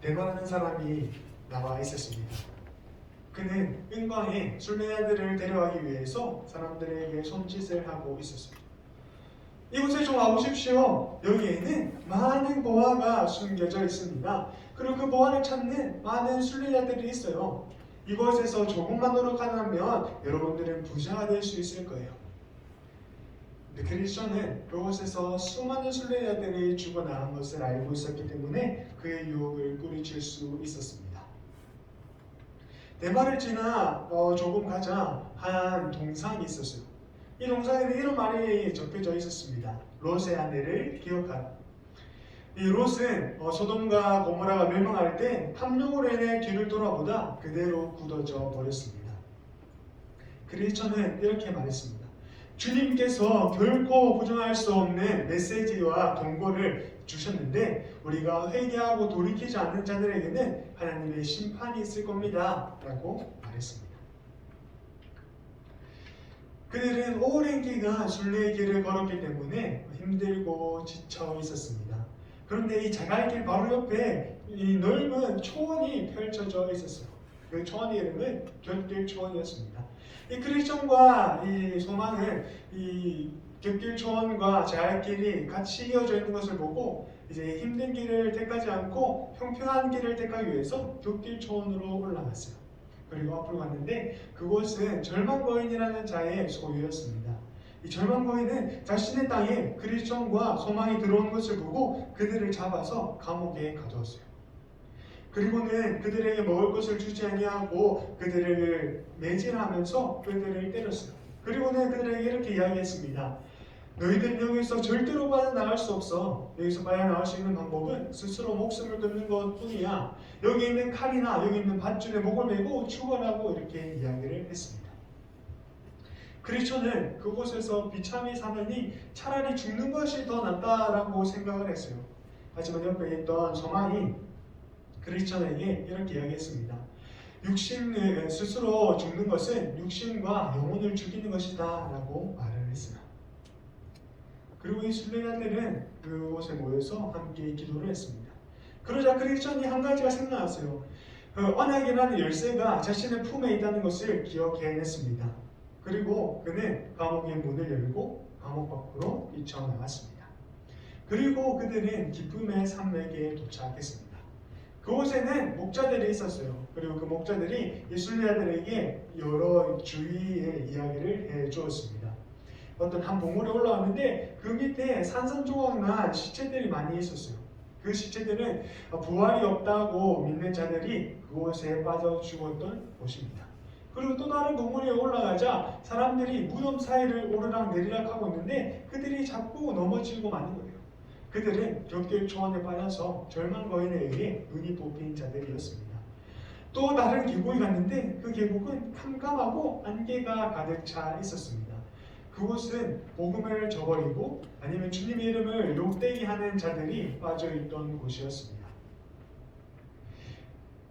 대마라는 사람이 나와 있었습니다. 그는 은광에 순례자들을 데려가기 위해서 사람들에게 손짓을 하고 있었습니다. 이곳에 좀 와보십시오. 여기에는 많은 보화가 숨겨져 있습니다. 그리고 그 보화를 찾는 많은 순례자들이 있어요. 이곳에서 조금만 노력한다면 여러분들은 부자가 될 수 있을 거예요. 근데 크리스천은 그곳에서 수많은 순례자들이 죽어나간 것을 알고 있었기 때문에 그의 유혹을 뿌리칠 수 있었습니다. 대마를 지나 조금 가자 한 동상이 있었어요. 이 동상에는 이런 말이 적혀져 있었습니다. 롯의 아내를 기억하라. 이 롯은 소돔과 고모라가 멸망할 때 탐욕으로 인해 뒤를 돌아보다 그대로 굳어져 버렸습니다. 크리스천은 이렇게 말했습니다. 주님께서 결코 부정할 수 없는 메시지와 경고를 주셨는데 우리가 회개하고 돌이키지 않는 자들에게는 하나님의 심판이 있을 겁니다 라고 말했습니다. 그들은 오랜 기간 순례의 길을 걸었기 때문에 힘들고 지쳐 있었습니다. 그런데 이 자갈길 바로 옆에 이 넓은 초원이 펼쳐져 있었어요. 그 초원의 이름은 곁길 초원이었습니다. 이 크리스천과 이 소망은 이 곁길 초원과 자갈길이 같이 이어져 있는 것을 보고 이제 힘든 길을 택하지 않고 평평한 길을 택하기 위해서 곁길 초원으로 올라갔어요. 그리고 앞으로 갔는데 그곳은 절망 거인이라는 자의 소유였습니다. 이 절망 거인은 자신의 땅에 크리스천과 소망이 들어온 것을 보고 그들을 잡아서 감옥에 가두었어요. 그리고는 그들에게 먹을 것을 주지 아니하고 그들을 매질하면서 그들을 때렸어요. 그리고는 그들에게 이렇게 이야기했습니다. 너희들 여기서 절대로 빠져나갈 수 없어. 여기서 빠져나갈 수 있는 방법은 스스로 목숨을 끊는 것 뿐이야. 여기 있는 칼이나 여기 있는 밧줄에 목을 메고 죽어라고 이렇게 이야기를 했습니다. 크리스천은 그곳에서 비참히 사느니 차라리 죽는 것이 더 낫다라고 생각을 했어요. 하지만 옆에 있던 소망이 크리스천에게 이렇게 이야기했습니다. 육신을 스스로 죽는 것은 육신과 영혼을 죽이는 것이다 라고 말을 했어요. 그리고 이 순례자들은 그곳에 모여서 함께 기도를 했습니다. 그러자 크리스천이 한 가지가 생각났어요. 언약이라는 열쇠가 자신의 품에 있다는 것을 기억해냈습니다. 그리고 그는 감옥의 문을 열고 감옥 밖으로 뛰쳐나갔습니다. 그리고 그들은 기쁨의 산맥에 도착했습니다. 그곳에는 목자들이 있었어요. 그리고 그 목자들이 이 순례자들에게 여러 주의의 이야기를 해주었습니다. 어떤 한 봉우리에 올라왔는데 그 밑에 산산조각난 시체들이 많이 있었어요. 그 시체들은 부활이 없다고 믿는 자들이 그곳에 빠져 죽었던 곳입니다. 그리고 또 다른 봉우리에 올라가자 사람들이 무덤 사이를 오르락 내리락 하고 있는데 그들이 자꾸 넘어지고 마는 거예요. 그들은 곁길 초원에 빠져서 절망 거인에 의해 눈이 뽑힌 자들이었습니다. 또 다른 계곡에 갔는데 그 계곡은 캄캄하고 안개가 가득 차 있었습니다. 그곳은 복음을 저버리고 아니면 주님의 이름을 욕되게 하는 자들이 빠져있던 곳이었습니다.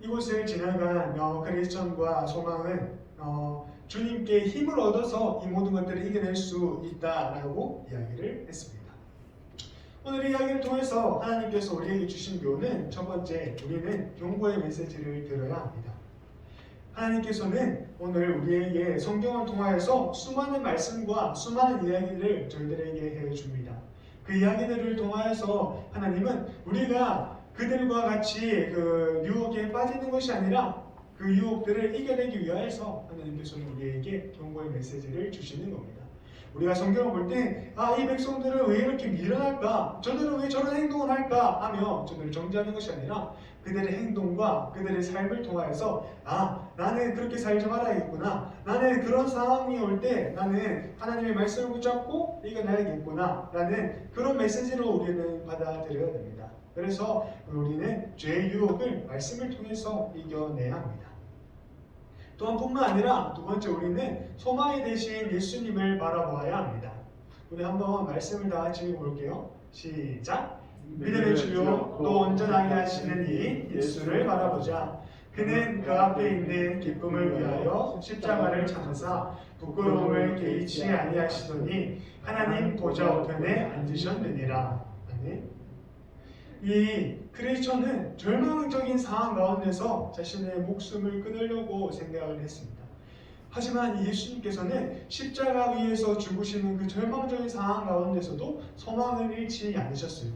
이곳을 지나간 크리스천과 소망은 주님께 힘을 얻어서 이 모든 것들을 이겨낼 수 있다라고 이야기를 했습니다. 오늘 이 이야기를 통해서 하나님께서 우리에게 주신 교훈은 첫 번째, 우리는 경고의 메시지를 들어야 합니다. 하나님께서는 오늘 우리에게 성경을 통하여서 수많은 말씀과 수많은 이야기를 저희들에게 해줍니다. 그 이야기들을 통하여서 하나님은 우리가 그들과 같이 그 유혹에 빠지는 것이 아니라 그 유혹들을 이겨내기 위하여서 하나님께서는 우리에게 경고의 메시지를 주시는 겁니다. 우리가 성경을 볼 때 이 백성들은 왜 이렇게 미련할까? 저들은 왜 저런 행동을 할까? 하며 저들을 정죄하는 것이 아니라 그들의 행동과 그들의 삶을 통하여서 나는 그렇게 살지 말아야겠구나. 나는 그런 상황이 올 때 나는 하나님의 말씀을 붙잡고 이겨내야겠구나. 라는 그런 메시지로 우리는 받아들여야 됩니다. 그래서 우리는 죄의 유혹을 말씀을 통해서 이겨내야 합니다. 또한 뿐만 아니라 두 번째, 우리는 소망이 되신 예수님을 바라보아야 합니다. 우리 한번 말씀을 다 같이 읽어볼게요. 시작! 믿음의 주요 또 온전하게 하시는 이 예수를 바라보자. 그는 그 앞에 있는 기쁨을 위하여 십자가를 참으사 부끄러움을 개의치 아니하시더니 하나님 보좌 우편에 앉으셨느니라. 아멘. 이 크리스천은 절망적인 상황 가운데서 자신의 목숨을 끊으려고 생각을 했습니다. 하지만 예수님께서는 십자가 위에서 죽으시는 그 절망적인 상황 가운데서도 소망을 잃지 않으셨어요.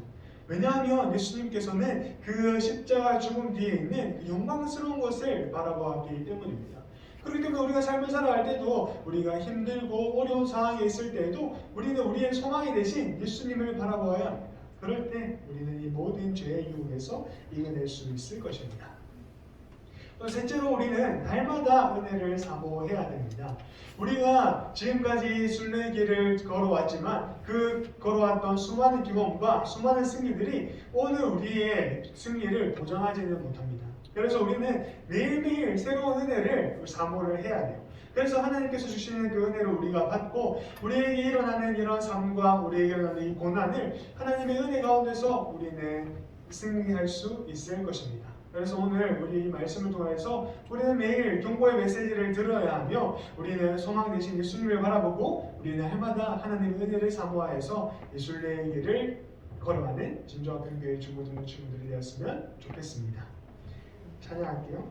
왜냐하면 예수님께서는 그 십자가 죽음 뒤에 있는 그 영광스러운 것을 바라보았기 때문입니다. 그렇기 때문에 우리가 삶을 살아갈 때도 우리가 힘들고 어려운 상황에 있을 때에도 우리는 우리의 소망이 되신 예수님을 바라보아야 합니다. 그럴 때 우리는 이 모든 죄의 유혹에서 이겨낼 수 있을 것입니다. 또 셋째로 우리는 날마다 은혜를 사모해야 됩니다. 우리가 지금까지 순례길을 걸어왔지만 그 걸어왔던 수많은 경험과 수많은 승리들이 오늘 우리의 승리를 보장하지는 못합니다. 그래서 우리는 매일매일 새로운 은혜를 사모를 해야 돼요. 그래서 하나님께서 주시는 그 은혜를 우리가 받고 우리에게 일어나는 이런 삶과 우리에게 일어나는 이 고난을 하나님의 은혜 가운데서 우리는 승리할 수 있을 것입니다. 그래서 오늘 우리 이 말씀을 통해서 우리는 매일 경고의 메시지를 들어야 하며 우리는 소망 되신 예수님을 바라보고 우리는 해마다 하나님의 은혜를 사모하여서 예술의 길을 걸어가는 진주합평교회 중고등부 친구들이 되었으면 좋겠습니다. 찬양할게요.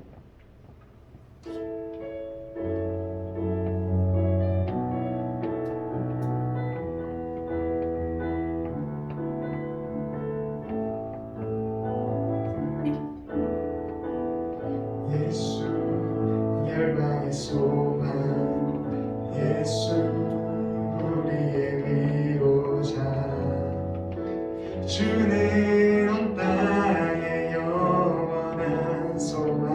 열방의 소망 예수 우리의 위로자 주는 온 땅의 영원한 소망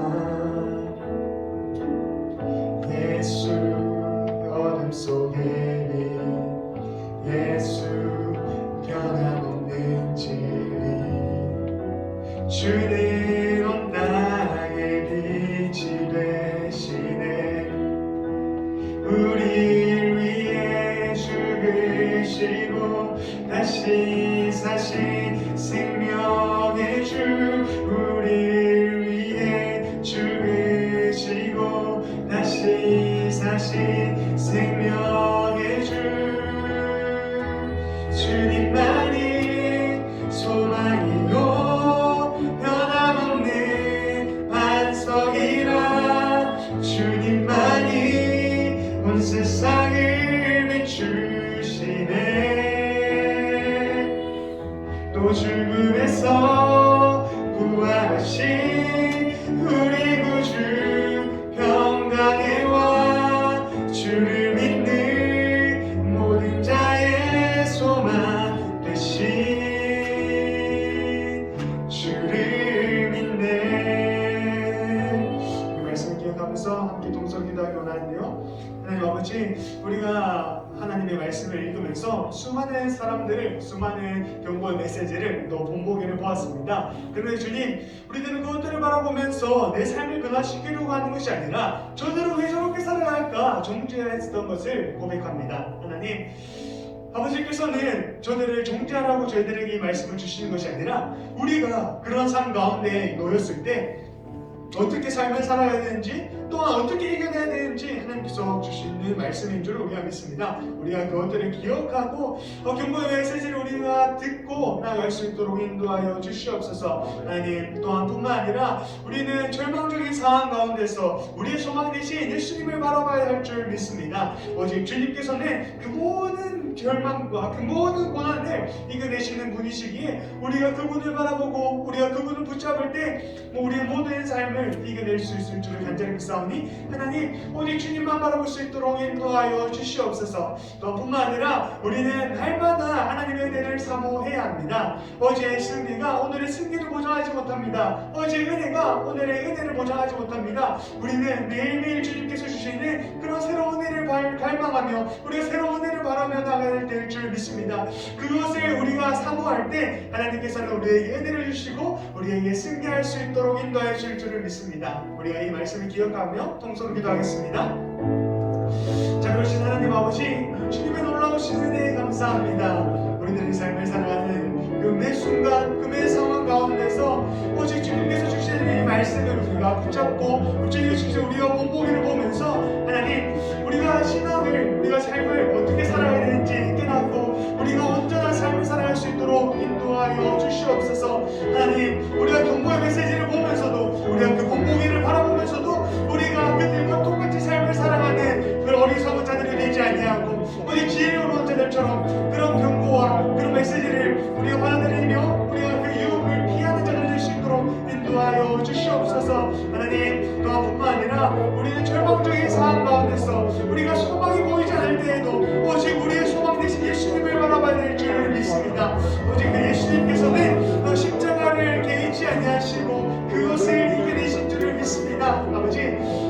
예수 어둠 속에 빛 예수 변함없는 진리 주는 온 땅의 빛이 되시네 우리를 위해 죽으시고 다시 사신 생명의 주 우리를 위해 죽으시고 다시 사신 생명의 주 주님만이 소망이요 변함없는 반석이라 주님만이 온 세상을 비추시네 또 죽음에서 부활하신 우리 구주 평강의 왕 주를 믿는 모든 자의 소망 되신 주를 믿네. 이 말씀을 기억하면서 함께 동서 기도하기 원하는데요. 하나님 아버지, 우리가 하나님의 말씀을 읽으면서 수많은 사람들을, 수많은 경고의 메시지를 또 본보기를 보았습니다. 그런데 주님, 우리들은 그것들을 바라보면서 내 삶을 변화시키려고 하는 것이 아니라 저들은 왜 저렇게 살아갈까 정죄했던 것을 고백합니다. 하나님, 아버지께서는 저들을 정죄하라고 저희들에게 이 말씀을 주시는 것이 아니라 우리가 그런 삶 가운데 놓였을 때 어떻게 삶을 살아야 되는지 또한 어떻게 이겨내야 되는지 하나님께서 주시는 말씀인 줄 우리가 믿습니다. 우리가 그것들을 기억하고 경고의 메시지를 우리가 듣고 나아갈 수 있도록 인도하여 주시옵소서. 하나님, 또한 뿐만 아니라 우리는 절망적인 상황 가운데서 우리의 소망 대신 예수님을 바라봐야 할 줄 믿습니다. 오직 주님께서는 그 모든 절망과 그 모든 고난을 이겨내시는 분이시기에 우리가 그분을 바라보고 우리가 그분을 붙잡을 때 우리의 모든 삶을 이겨낼 수 있을 줄을 간절히 믿사오니 하나님, 오직 주님만 바라볼 수 있도록 인도하여 주시옵소서. 또 뿐만 아니라 우리는 날마다 하나님의 은혜를 사모해야 합니다. 어제의 승리가 오늘의 승리를 보장하지 못합니다. 어제의 은혜가 오늘의 은혜를 보장하지 못합니다. 우리는 매일매일 주님께서 주시는 그런 새로운 은혜를 갈망하며 우리가 새로운 은혜를 바라며 나가야 될 줄 믿습니다. 그것을 우리가 사모할 때 하나님께서는 우리에게 은혜를 주시고 우리에게 승리할 수 있도록 인도해 주실 줄을 믿습니다. 우리가 이 말씀을 기억하며 통성으로 기도하겠습니다. 자, 그러신 하나님 아버지, 주님의 놀라우신 은혜에 감사합니다. 우리들의 삶을 살아가는 그 매 순간 그 매 상황 가운데서 오직 주님께서 주시는 이 말씀을 우리가 붙잡고 주님께서 우리가 본보기를 보면서 하나님, 우리가 신앙을, 우리가 삶을 어떻게 살아야 되는지 깨닫고 우리가 온전한 삶을 살아갈 수 있도록 인도하여 인도하여 주시옵소서. 하나님, 우리가 경고의 메시지를 보면서도, 우리가 그 본보기를 바라보면서도 우리가 그들과 똑같이 삶을 살아가는 그 어리석은 자들이 되지 아니하고 우리 지혜로운 자들처럼 그런 경고와 그런 메시지를 우리가 받아들이며 우리가 그 유혹을 피하는 자들 될 수 있도록 인도하여 주시옵소서. 하나님, 또한 뿐만 아니라 우리는 절망적인 상황 가운데서 우리가 소망이 보이지 않을 때에도 오직 우리의 소망 대신 예수님을 바라봐야 될 줄 믿습니다. 오직 그 예수님께서는 십자가를 개의치 아니하시고 그것을 이겨내신 줄을 믿습니다. 아버지,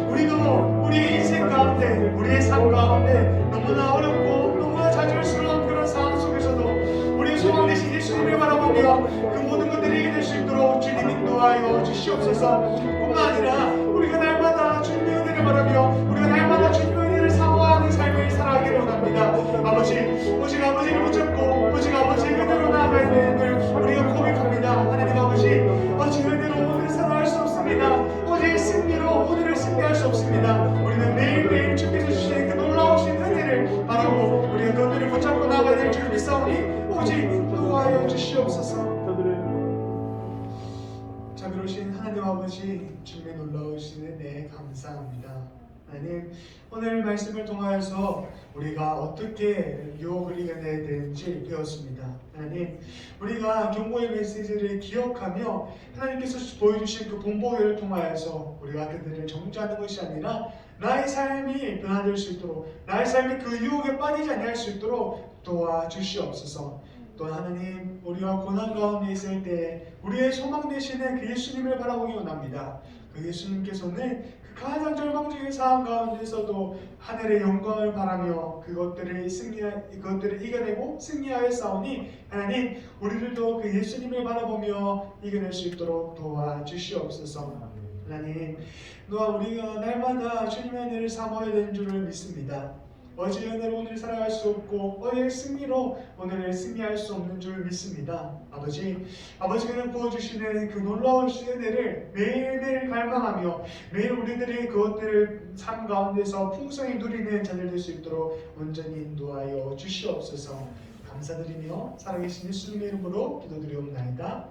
우리도 우리의 인생 가운데, 우리의 삶 가운데 너무나 어렵고 너무나 좌절스러운 그런 상황 속에서도 우리의 소망 대신 예수님을 바라보며 그 모든 것들을 이겨낼 수 있도록 주님 인도하여 주시옵소서. 뿐만 아니라 우리가 날마다 주님의 은혜를 바라며 우리가 날마다 주님의 은혜를 사모하는 삶을 살아가기를 원합니다. 아버지, 오직 아버지를 붙잡고 오직 아버지의 은혜로 나아가야 되는 우리가 고백합니다. 하나님 아버지, 오직 은혜로 오늘 살아갈 수 없습니다. 오직 승리로 오늘을 승리할 수 없습니다. 우리는 매일매일 주께서 주시는 그 놀라우신 은혜를 바라고 우리가 그 은혜를 붙잡고 나아가야 될 줄 믿사오니 오직 인도하여 주시옵소서. 자비로우신 하나님 아버지, 주님의 놀라우신 은혜 감사합니다. 하나님, 오늘 말씀을 통하여서 우리가 어떻게 유혹을 이겨내야 되는지 배웠습니다. 하나님, 우리가 경고의 메시지를 기억하며 하나님께서 보여주신 그 본보기를 통하여서 우리가 그들을 정죄하는 것이 아니라 나의 삶이 변화될 수 있도록, 나의 삶이 그 유혹에 빠지지 않을 수 있도록 도와주시옵소서. 또 하나님, 우리가 고난 가운데 있을 때 우리의 소망 되시는 그 예수님을 바라보기 원합니다. 그 예수님께서는 그 가장 절망적인 상황 가운데서도 하늘의 영광을 바라며 그것들을 이겨내고 승리하여 싸우니 하나님, 우리들도 그 예수님을 바라보며 이겨낼 수 있도록 도와주시옵소서. 하나님, 또한 우리가 날마다 주님의 은혜를 사모해야 되는 줄을 믿습니다. 어제의 은혜로 오늘 살아갈 수 없고 어제의 승리로 오늘을 승리할 수 없는 줄 믿습니다. 아버지가 부어주시는 그 놀라운 은혜를 매일매일 갈망하며 매일 우리들이 그것들을 삶 가운데서 풍성히 누리는 자들 될 수 있도록 온전히 인도하여 주시옵소서. 감사드리며 살아계신 예수님의 이름으로 기도드리옵나이다.